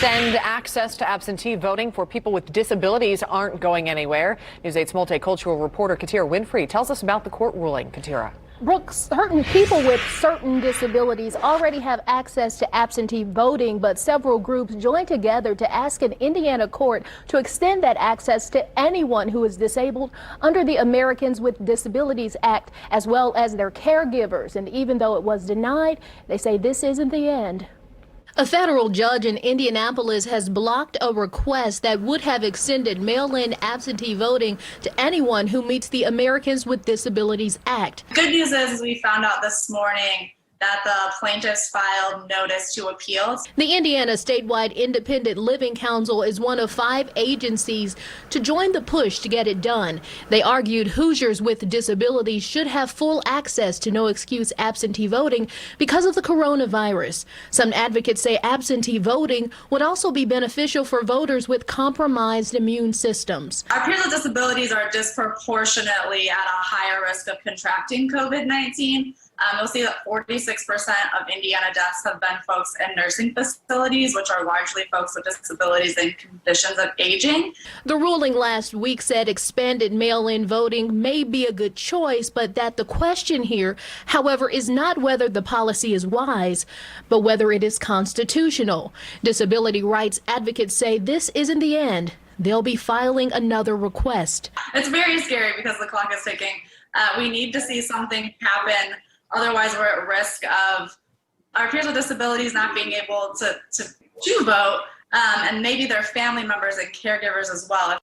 Extend access to absentee voting for people with disabilities aren't going anywhere. News 8's multicultural reporter Katira Winfrey tells us about the court ruling. Katira. Brooks, certain people with certain disabilities already have access to absentee voting, but several groups joined together to ask an Indiana court to extend that access to anyone who is disabled under the Americans with Disabilities Act, as well as their caregivers. And even though it was denied, they say this isn't the end. A federal judge in Indianapolis has blocked a request that would have extended mail-in absentee voting to anyone who meets the Americans with Disabilities Act. Good news is we found out this morning that the plaintiffs filed notice to appeal. The Indiana Statewide Independent Living Council is one of 5 agencies to join the push to get it done. They argued Hoosiers with disabilities should have full access to no-excuse absentee voting because of the coronavirus. Some advocates say absentee voting would also be beneficial for voters with compromised immune systems. Our peers with disabilities are disproportionately at a higher risk of contracting COVID-19. You'll see that 46% of Indiana deaths have been folks in nursing facilities, which are largely folks with disabilities and conditions of aging. The ruling last week said expanded mail-in voting may be a good choice, but that the question here, however, is not whether the policy is wise, but whether it is constitutional. Disability rights advocates say this isn't the end. They'll be filing another request. It's very scary because the clock is ticking. We need to see something happen. Otherwise, we're at risk of our peers with disabilities not being able to vote, and maybe their family members and caregivers as well.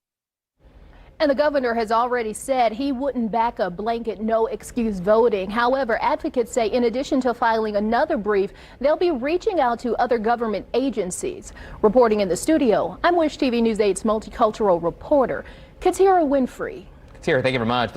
And the governor has already said he wouldn't back a blanket no-excuse voting. However, advocates say in addition to filing another brief, they'll be reaching out to other government agencies. Reporting in the studio, I'm Wish TV News 8's multicultural reporter, Katira Winfrey. Katira, thank you very much.